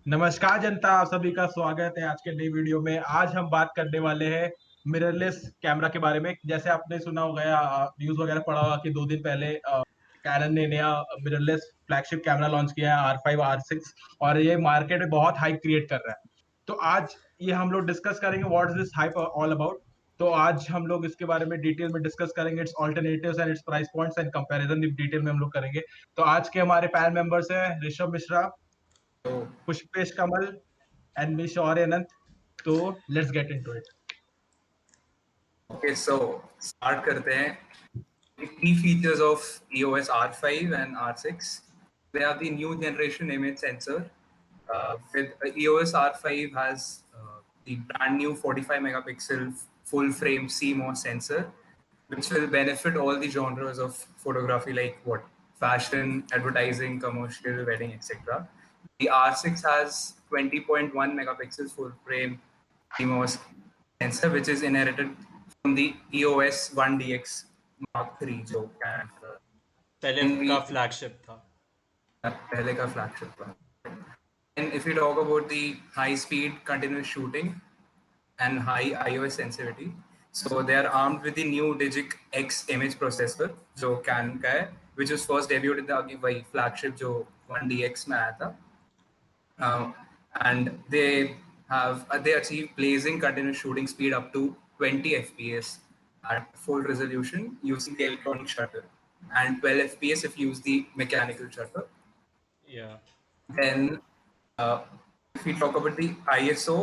नमस्कार जनता, आप सभी का स्वागत है आज के नई वीडियो में। आज हम बात करने वाले हैं मिररलेस कैमरा के बारे में। जैसे आपने सुना होगा, न्यूज वगैरह पढ़ा होगा कि 2 दिन पहले कैनन ने नया मिररलेस फ्लैगशिप कैमरा लॉन्च किया है, R5 R6, और ये मार्केट में बहुत हाइप क्रिएट कर रहा है। तो आज ये हम लोग डिस्कस करेंगे what is this hype all about. तो आज हम लोग इसके बारे में डिटेल में डिस्कस करेंगे, it's alternatives and it's price points and comparison detail में हम लोग करेंगे। तो आज के हमारे पैनल मेंबर्स हैं ऋषभ मिश्रा, तो पुष्पेश कमल and me Shaurya Anant. So let's get into it. Okay so start करते हैं. Key features of EOS R5 and R6. They are the new generation image sensor. EOS R5 has the brand new 45 megapixel full frame CMOS sensor, which will benefit all the genres of photography like fashion, advertising, commercial, wedding, etc. The R6 has 20.1 megapixels full frame CMOS sensor, which is inherited from the EOS 1DX Mark III, जो cannon का पहले का flagship था. पहले का flagship था. And if we talk about the high speed continuous shooting and high IOS sensitivity, so they are armed with the new Digic X image processor जो Canon का है, which was first debuted in the वही flagship जो 1DX में आया था. And they achieve blazing continuous shooting speed up to 20 FPS at full resolution using the electronic shutter, and 12 FPS if you use the mechanical shutter. Yeah. Then if we talk about the ISO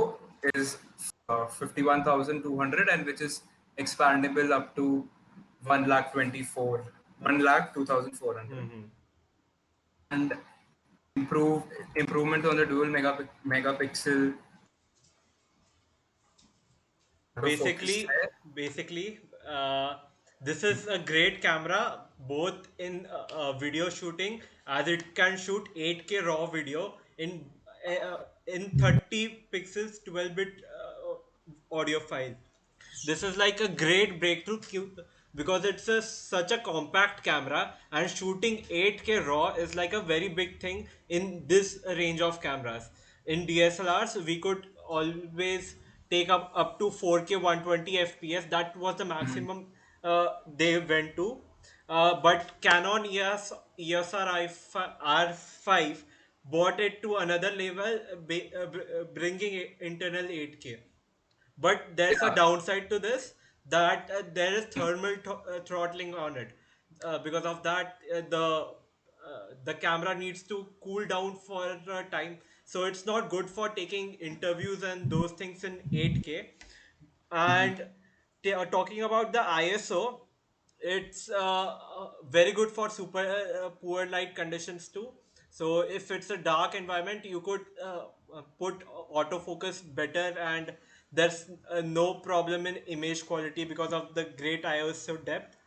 is 51,200, and which is expandable up to 1,24,400. And improvement on the dual megapixel Basically, this is a great camera both in video shooting, as it can shoot 8K raw video in 30 pixels 12-bit audio file. This is like a great breakthrough because it's such a compact camera, and shooting 8K raw is like a very big thing in this range of cameras. In DSLRs, we could always take up to 4K 120 FPS. That was the maximum they went to. But Canon EOS R5 brought it to another level, bringing internal 8K. But there's a downside to this, that there is thermal throttling on it. Because of that, the camera needs to cool down for a time, so it's not good for taking interviews and those things in 8K. And talking about the ISO, it's very good for super poor light conditions too. So if it's a dark environment, you could put autofocus better, and there's no problem in image quality because of the great ISO depth.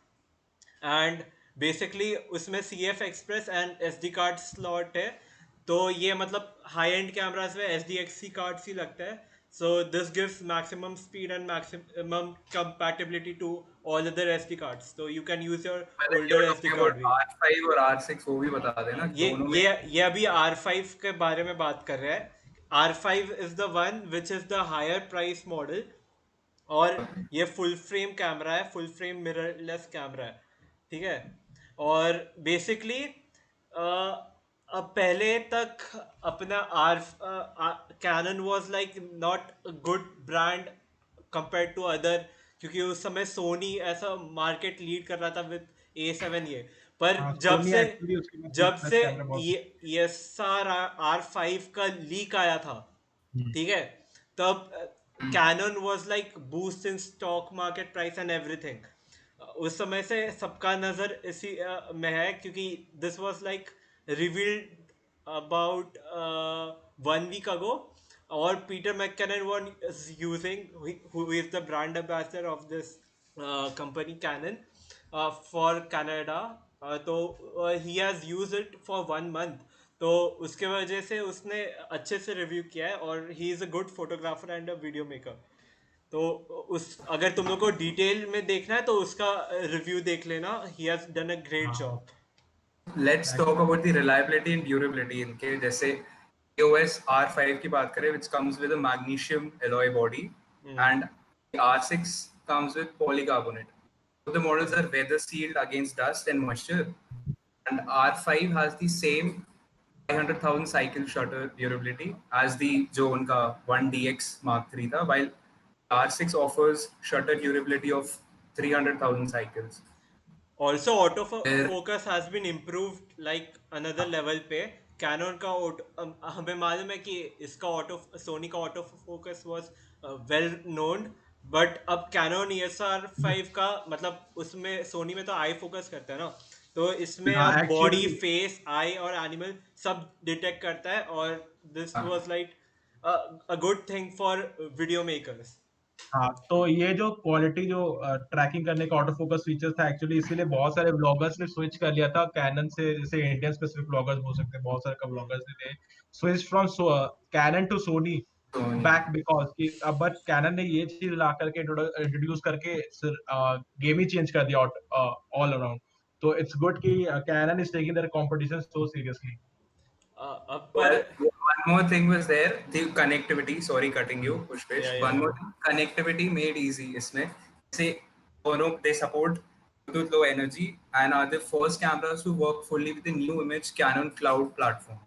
And basically उसमें CF express and SD card slot है, तो ये मतलब high end cameras में SDXC card ही लगता है. So this gives maximum speed and maximum compatibility to all other SD cards, तो you can use your older SD card भी. R5 और R6 वो भी बता देना. ये अभी R5 के बारे में बात कर रहे हैं. R5 is the one which is the higher price model, और ये फुल फ्रेम कैमरा है, फुल फ्रेम मिररलेस कैमरा है, ठीक है. और बेसिकली अब पहले तक अपना Canon was like not good brand compare to other, क्योंकि उस समय सोनी ऐसा मार्केट लीड कर रहा था विद A7 ये. पर जब से ESR-R5 का लीक आया था, ठीक है, तब Canon was like boost in stock market price and everything. उस समय से सबका नजर इसी में है, क्योंकि this was like revealed about 1 week ago, और Peter मैककेनन was using, who is the brand ambassador of this company Canon for Canada. तो he has used it for 1 month, तो उसके वजह से उसने अच्छे से रिव्यू किया है, और he is a good photographer and a video maker. तो उस अगर तुम लोग को डिटेल में देखना है तो उसका रिव्यू देख लेना. He has done a great job. Let's talk about the reliability and durability इनके. जैसे EOS R5 की बात करें, which comes with a magnesium alloy body, and the R6 comes with polycarbonate. So the models are weather sealed against dust and moisture, and R5 has the same 500,000 cycle shutter durability as the जो उनका 1DX Mark III था, while R6 offers shutter durability of 300,000 cycles. Also, फिर autofocus has been improved like another level पे. Canon का हमें मालूम है कि इसका सोनी का auto focus was well known, but अब Canon ESR5 का मतलब उसमें सोनी में तो आई फोकस करता है ना, तो इसमें अब बॉडी, एक्चुअली फेस, आई और एनिमल सब डिटेक्ट करता है, और this was like a good thing for video makers. हाँ, तो ये जो क्वालिटी जो ट्रैकिंग करने का ऑटो फोकस फीचर था, एक्चुअली इसीलिए बहुत सारे व्लॉगर्स ने स्विच कर लिया था कैनन से, जैसे इंडियन स्पेसिफिक व्लॉगर्स बोल सकते हैं, बहुत सारे का व्लॉगर्स ने switch from Canon to Sony Sony. Back, because कि अब बट कैनन ने ये चीज ला करके इंट्रोड्यूस करके गेम ही चेंज कर दिया ऑल अराउंड. तो इट्स गुड कि Canon is taking their competition so seriously. अब पर Well, one more thing was there, the connectivity. Sorry, cutting you, Pushpesh. या One more या thing, connectivity made easy. इसमें say, they support Bluetooth Low Energy and are the first cameras to work fully with the new image Canon Cloud platform.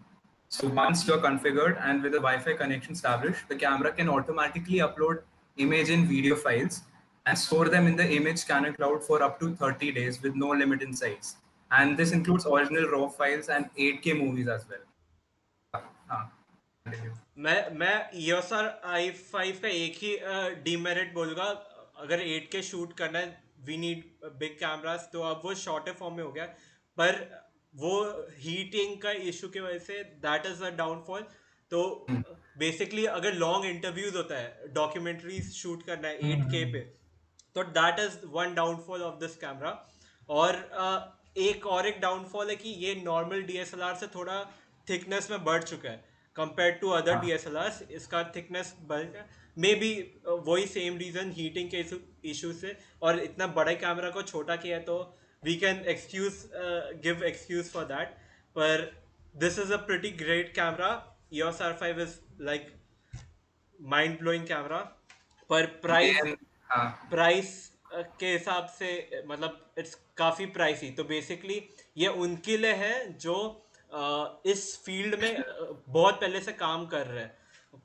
So once you're configured and with a Wi-Fi connection established, the camera can automatically upload image and video files and store them in the image Canon Cloud for up to 30 days with no limit in size. And this includes original RAW files and 8K movies as well. हाँ, continue. मैं EOSR i5 का एक ही demerit बोलूंगा. अगर 8K shoot करना है, we need big cameras, तो अब वो शॉर्टर फॉर्म में हो गया, पर वो हीटिंग का इशू की वजह say that is a downfall. तो बेसिकली अगर लॉन्ग इंटरव्यूज होता है, डॉक्यूमेंट्रीज शूट करना है 8K पे, तो that is one downfall of this camera. और एक डाउनफॉल है कि ये नॉर्मल डीएसएलआर से थोड़ा थिकनेस में बढ़ चुका है कंपेयर टू अदर हाँ, डीएसएलआर. इसका थिकनेस बढ़ गया, मे बी वही सेम रीजन, हीटिंग के इशू से. और इतना बड़े कैमरा को छोटा किया है, तो we can give excuse for that. पर this is a pretty great camera. EOS R5 is like mind blowing camera. पर प्राइस again, हाँ, प्राइस के हिसाब से मतलब इट्स काफ़ी प्राइसी. तो बेसिकली ये उनके लिए है जो इस फील्ड में बहुत पहले से काम कर रहे हैं.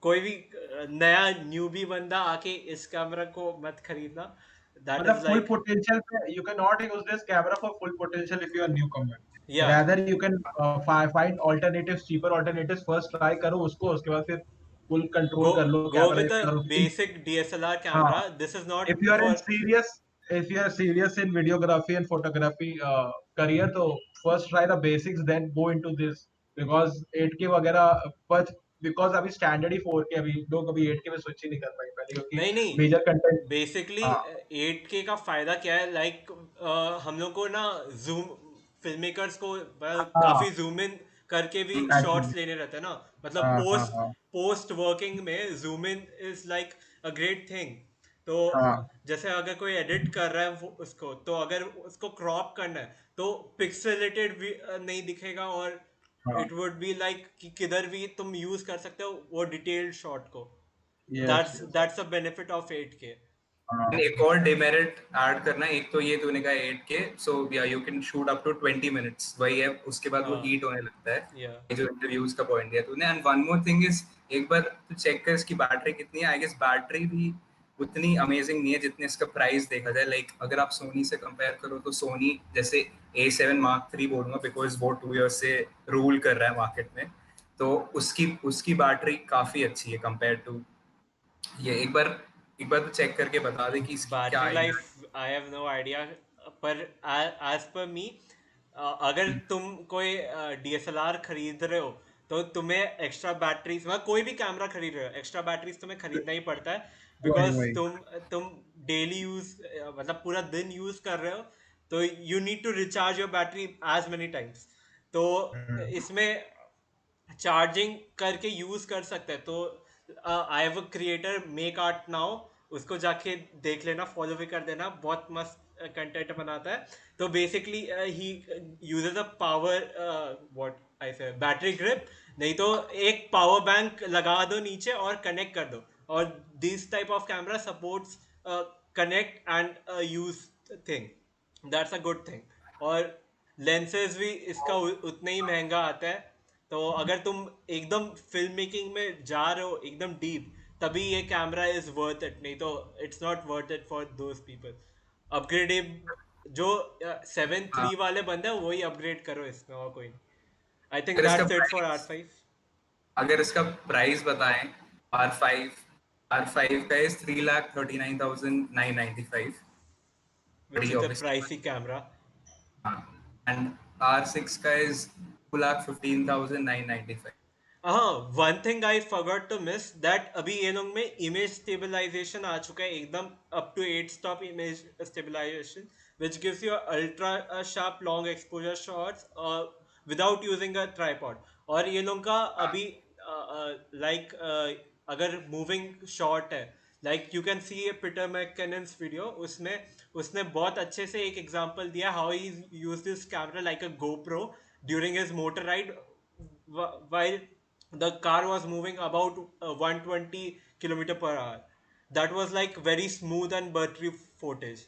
कोई भी नया न्यूबी बंदा आके इस कैमरा को मत खरीदना. दैट मतलब इज फुल लाइक पोटेंशियल पे you can not use this camera for full potential if you are newcomer. या rather you can find alternatives, cheaper alternatives. first try करो उसको, उसके बाद फिर फुल गो कंट्रोल कर लो go camera. With if a you are really- basic DSLR हाँ, camera. This is not if you are in for. serious, if you are serious in videography and photography career, तो first try the basics, then go into this. because 8K वगैरह, but because अभी standard ही 4K, अभी लोग अभी 8K में switch ही नहीं कर पाए पहले, क्योंकि नहीं नहीं, मेजर कंटेंट. बेसिकली हाँ 8K का फायदा क्या है, लाइक हम लोग को ना जूम, फिल्म मेकर्स को हाँ काफी जूम इन करके भी एक्चुअली. शॉट्स लेने रहते हैं ना. मतलब हाँ हाँ पोस्ट हाँ पोस्ट वर्किंग में zoom in is like a great thing. तो हाँ जैसे अगर कोई एडिट कर रहा है उसको, तो अगर उसको क्रॉप करना है तो पिक्सेलेटेड नहीं दिखेगा, और हाँ. इट वुड बी लाइक कि किधर भी तुम यूज कर सकते हो वो डिटेल्ड शॉट को. Yes that's yes. that's a benefit of 8K. हाँ एक और डिमेरिट ऐड करना है. एक तो ये तूने कहा 8K, सो या you can shoot up to 20 minutes, वही है. उसके बाद वो हाँ हीट होने लगता है. yeah. ये जो इंटरव्यूज का पॉइंट दिया तूने. And one more thing is, एक बार तू चेक कर इसकी बैटरी कितनी है. आई गेस बैटरी भी उतनी अमेजिंग नहीं है जितने इसका प्राइस देखा जाए. लाइक अगर आप सोनी से कंपेयर करो, तो सोनी जैसे A7 Mark III बोलूंगा, बिकॉज वो 2 ईयर्स से रूल कर रहा है मार्केट में, तो उसकी उसकी बैटरी काफी अच्छी है कंपेयर टू ये. एक बार तो चेक करके बता दे कि इसकी क्या battery idea. Life I have no idea. पर एज पर मी, अगर तुम कोई डीएसएलआर खरीद रहे हो, तो तुम्हें एक्स्ट्रा बैटरीज, मतलब कोई भी कैमरा खरीद रहे हो, एक्स्ट्रा बैटरीज तुम्हें खरीदना ही पड़ता है. वही बिकॉज वही. तुम डेली यूज, मतलब पूरा दिन यूज कर रहे हो, तो you need to recharge your battery as many times. तो इसमें चार्जिंग करके यूज कर सकते हैं. तो I have a creator, make art now, उसको जाके देख लेना, फॉलो भी कर देना, बहुत मस्त कंटेंट बनाता है. तो basically he uses a power, what I से, बैटरी ग्रिप, नहीं तो एक पावर बैंक लगा दो नीचे और कनेक्ट कर दो, और this type of camera supports connect and use thing, that's a good thing. और लेंसेज भी इसका उतना ही महंगा आता है, तो अगर तुम एकदम फिल्म मेकिंग में जा रहे हो एकदम डीप, तभी ये कैमरा इज वर्थ इट, नहीं तो it's not worth it for those people. Upgrade जो 7 III हाँ, वाले बंदे हैं वही अपग्रेड करो इसमें, और कोई नहीं। आई थिंक अगर इसका that's it for price R5, अगर इसका प्राइस बताएं, R5 R5 का इज 3,39,995, which बड़ी is a obviously. pricey camera. हाँ, एंड R6 का इज 2,15,995। हाँ, one thing I forgot to miss, that अभी ये लोग में इमेज स्टेबलाइजेशन आ चुका है एकदम up to 8 stop image stabilization, which gives you ultra sharp long exposure shots without using a tripod। और ये लोग का अभी लाइक अगर मूविंग शॉट है, like you can see a Peter McKinnon's video, उसमें उसने बहुत अच्छे से एक एग्जांपल दिया how he use this camera like a GoPro during his motor ride while the car was moving about 120 kilometer per hour. That was like very smooth and buttery footage.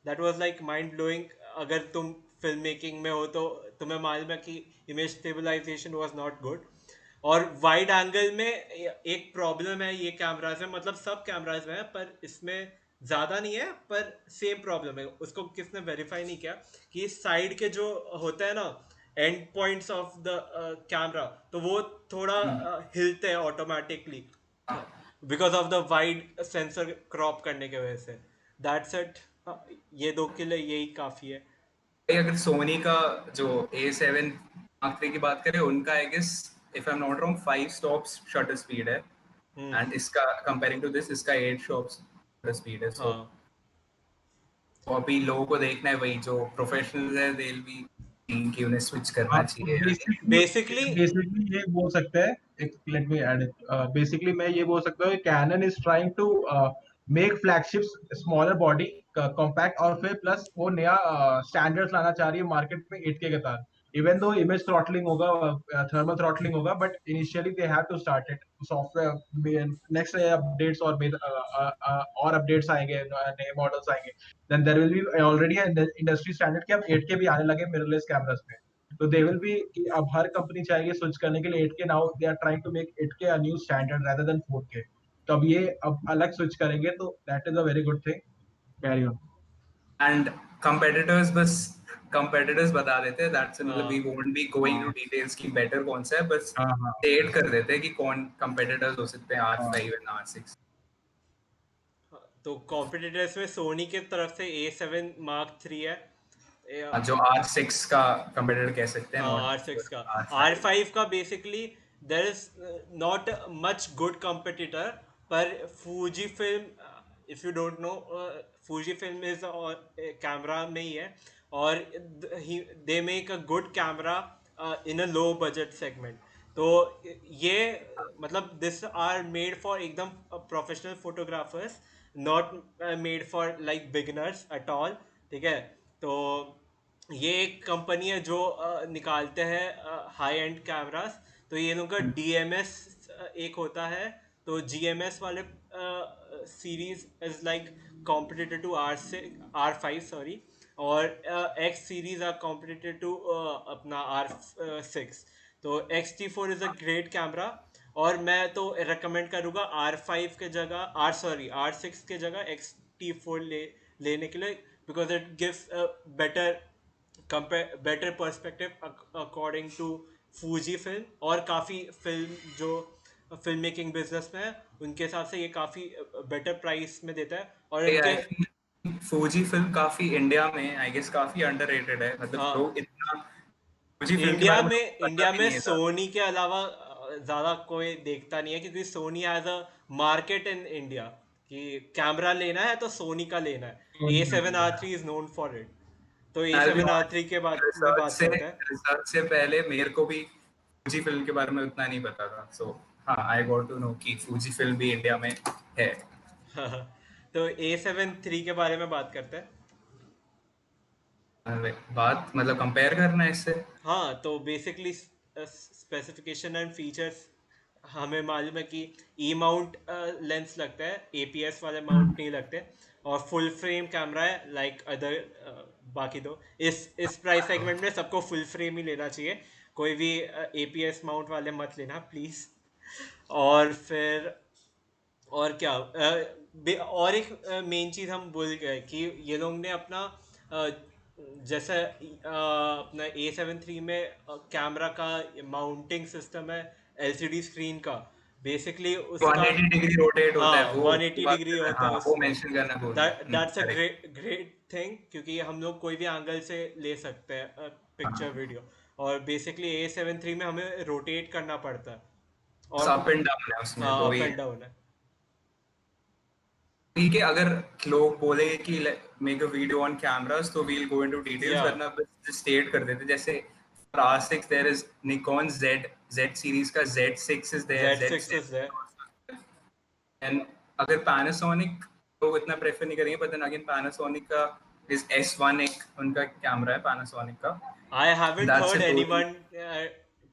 That was like mind blowing। अगर तुम film making में हो तो तुम्हें मालूम है कि image stabilization was not good. और वाइड एंगल में एक प्रॉब्लम है ये कैमराज में, मतलब सब कैमराज में है पर इसमें ज़्यादा नहीं है, पर सेम प्रॉब्लम है। उसको किसने वेरीफाई नहीं किया कि साइड के जो होता है ना and points of the camera, तो वो थोड़ा हिलते हैं automatically because of the wide sensor crop करने की वजह से। That's it. ये दो के लिए यही काफ़ी है। अगर सोनी का जो A7 Mark III की बात करें, उनका I guess, if I am not wrong, 5 stops shutter speed है, हम्म। एंड इसका कंपेयरिंग टू दिस, इसका 8 स्टॉप्स शटर स्पीड है। सो हाँ अभी लोगों को देखना है, वही जो प्रोफेशनल्स है, दे विल बी थिंकिंग कि उन्हें स्विच करना हाँ, चाहिए या नहीं। Basically basically. बेसिकली ये बोल सकते हैं, एक लेट मी ऐड, बेसिकली मैं ये बोल सकता हूँ Canon is trying to make flagships smaller body compact, और फिर प्लस वो नया स्टैंडर्ड्स लाना चाह रही है मार्केट में 8K के साथ। इवन दो इमेज थ्रॉटलिंग होगा, थर्मल थ्रॉटलिंग होगा, but initially they have to start it software. Next updates और अपडेट्स आएंगे, नए मॉडल्स आएंगे, then there will be already industry standard कि अब 8K भी आने लगे मिररलेस कैमरास में। तो दे विल बी, अब हर कंपनी चाहेगी स्विच करने के लिए 8K। Now they are trying to make 8K a new standard rather than 4K। तो अब ये अब अलग स्विच करेंगे, तो that is a very good thing. Carry on. And competitors बस कंपेटिटर्स बता देते हैं, दैट्स, मतलब वी हाँ वोंट बी गोइंग टू हाँ डिटेल्स की बेटर कौन सा है, बस हाँ हाँ स्टेट कर देते हैं कि कौन कंपेटिटर्स हो सकते हैं हाँ। R5 and R6। तो कॉम्पिटिटर्स में सोनी की तरफ से A7 Mark III है। जो R6 का कंपेटिटर कह सकते हैं, हाँ, नॉट R6 का। R5। R5 का basically there is not much good competitor, पर Fuji film, if you don't know, Fuji film is camera में ही है, और they make a good camera in a low budget segment. तो ये मतलब दिस आर मेड फॉर एकदम professional photographers, not made for like beginners at all. ठीक है। तो ये एक कंपनी है जो निकालते हैं हाई एंड कैमरास। तो ये लोगों का DMS एक होता है, तो GMS वाले series is like competitor to R5 sorry, और X series are competitor to अपना R6। तो X-T4 is a great camera, और मैं तो रेकमेंड करूँगा R5 के जगह R6 के जगह X-T4 लेने के लिए, because it gives better better perspective according to Fuji film. और काफ़ी फिल्म जो फिल्म मेकिंग बिजनेस में है उनके हिसाब से ये काफ़ी बेटर प्राइस में देता है, और इनके। आई फील फौजी फिल्म काफी इंडिया में, आई गेस, काफी अंडररेटेड है, मतलब हाँ, लोग इतना फौजी फिल्म के इंडिया बारे में में पता इंडिया भी में नहीं था। सोनी के अलावा ज़्यादा कोई देखता नहीं है, क्योंकि Sony as a market in India कि कैमरा लेना है तो सोनी का लेना है। A7 R3 is known for it. तो I'll be A7 R3 honest, के बाद में रिसर्च बात से करते हैं। रिसर्च से पहले मेरे को भी फौजी फिल्म के बारे में उतना नहीं पता था। सो हाँ, आई गॉट टू नो कि फौजी फिल्म भी इंडिया में है। तो A7 III के बारे में बात करते हैं। बात मतलब कंपेयर करना है इससे। हाँ, तो बेसिकली स्पेसिफिकेशन एंड फीचर्स हमें मालूम है कि ई माउंट लेंस लगता है, एपीएस वाले माउंट नहीं लगते, और फुल फ्रेम कैमरा है लाइक अदर बाकी दो। इस प्राइस सेगमेंट में सबको फुल फ्रेम ही लेना चाहिए, कोई भी एपीएस माउंट वाले मत लेना प्लीज। और फिर और क्या और एक मेन चीज हम भूल गए कि ये लोग ने अपना जैसे अपना A73 में कैमरा का माउंटिंग सिस्टम है एलसीडी स्क्रीन का, बेसिकली उसका 180 डिग्री रोटेट होता हाँ है वो 180 बात डिग्री कर रहे हैं, होता है हाँ वो उसमें। मेंशन करना भूल दैट्स अ गए। ग्रेट थिंग, क्योंकि हम लोग कोई भी एंगल से ले सकते हैं पिक्चर वीडियो, और बेसिकली A73 में हमें रोटेट करना पड़ता है, और अप एंड डाउन है उसमें, हाँ तो अप वही एंड डाउन है। ठीक है। अगर लोग बोले कि make a video on cameras तो वील गो इनटू डिटेल्स, या वरना बस स्टेट कर देते। जैसे for R6 there is Nikon Z series का Z6 is there, Z6 Z7 is there. and अगर Panasonic लोग इतना प्रेफर नहीं करेंगे, but then again Panasonic का is S1 एक उनका कैमरा है Panasonic का, I haven't that's heard a totally anyone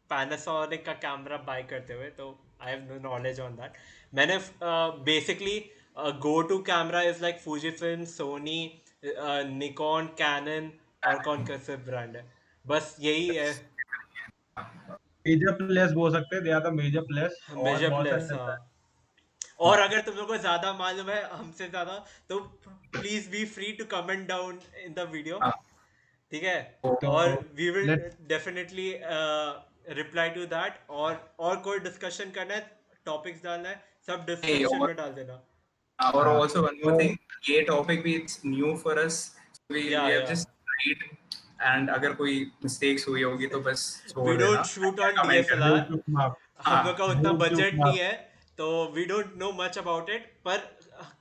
Panasonic का कैमरा बाय करते हुए, तो I have no knowledge on that. मैंने basically go to camera is like Fujifilm, Sony, Nikon, Canon, और कौन कैसे ब्रांड है, बस यही है। मेजर प्लेस बोल सकते हैं, they are the major place, और मेजर बहुत प्लेस, सारे हाँ। चलता है। और अगर तुम लोग को ज्यादा मालूम है हमसे ज्यादा, तो please be free to comment down in the video, हाँ, ठीक है? तो और we will let definitely reply to that, और कोई डिस्कशन करना है, टॉपिक्स डालना है, सब नहीं, डिस्क्रिप्शन में डाल देना। और हाँ also one more तो thing, ये टॉपिक भी it's new for us, so we या have just tried, and अगर कोई mistakes हुई होगी तो बस वी छोड़ देना, डोंट शूट ऑन कमेंट कर भूल डीएसएलआर, चूक माफ, हम हाँ। लोग का उतना भूल चूक बजट नहीं माफ। है, तो we don't know much about it, पर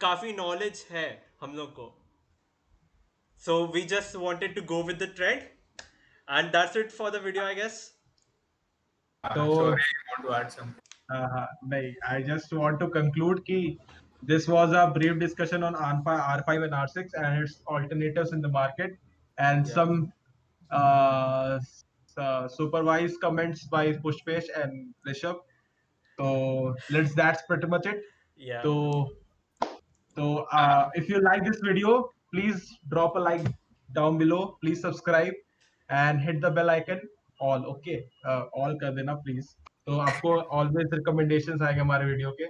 काफी नॉलेज है हम लोग को, so we just wanted to go with the trend, and that's it for the video, I guess. तो Sorry, I want to add something. नहीं, I just want to conclude कि this was a brief discussion on R5 and R6 and its alternatives in the market, and Yeah, some uh, supervised comments by Pushpesh and Rishabh. So that's pretty much it. yeah. So if you like this video, please drop a like down below. Please subscribe and hit the bell icon. All okay, all कर देना please. तो आपको always recommendations आएंगे हमारे video के।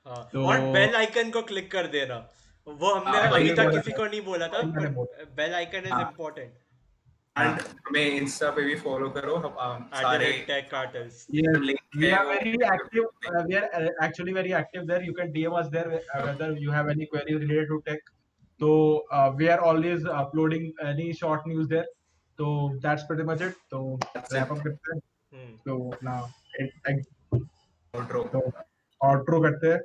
हाँ, तो और बेल आइकन को क्लिक कर देना, वो हमने हाँ, अभी वही तक बोला किसी था। को नहीं बोला था, वही मैंने बट बोला। बेल आइकन इज हाँ, इम्पोर्टेंट। and हमें इंस्टा पे भी फॉलो करो, सारे @tech cartels. Yes, link we है are वो very active. We are actually very active there. You can DM us there whether you have any query related to tech. So we are always uploading any short news there. So that's pretty much it. So that's wrap it, up करते हैं. Hmm. So now outro। तो outro करते हैं.